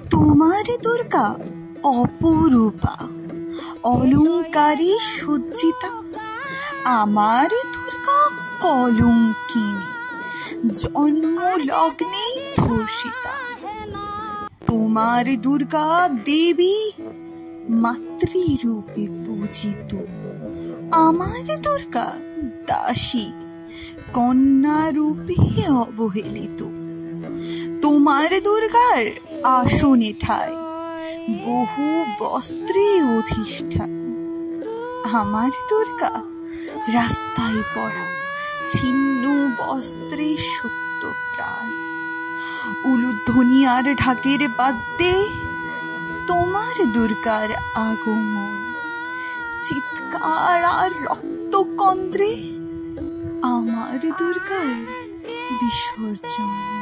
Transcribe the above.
তোমার দুর্গা অপরূপা, অলঙ্কারে সজ্জিতা। আমার দুর্গা কলঙ্কিনী, জন্মলগ্নে ধর্ষিতা। তোমার দুর্গা দেবী, মাতৃরূপে পূজিত। আমার দুর্গা দাসী, কন্যা রূপে অবহেলিত। তোমার দুর্গার আসনে ঠাই, বহু বস্ত্রে অধিষ্ঠান। আমার দুর্গা রাস্তায় পড়া, ছিন্ন বস্ত্রে সুপ্ত প্রাণ। উলুধ্বনি আর ঢাকের বাদ্যে তোমার দুর্গার আগমন। চিৎকার আর রক্তকন্দ্রে আমার দুর্গার বিসর্জন।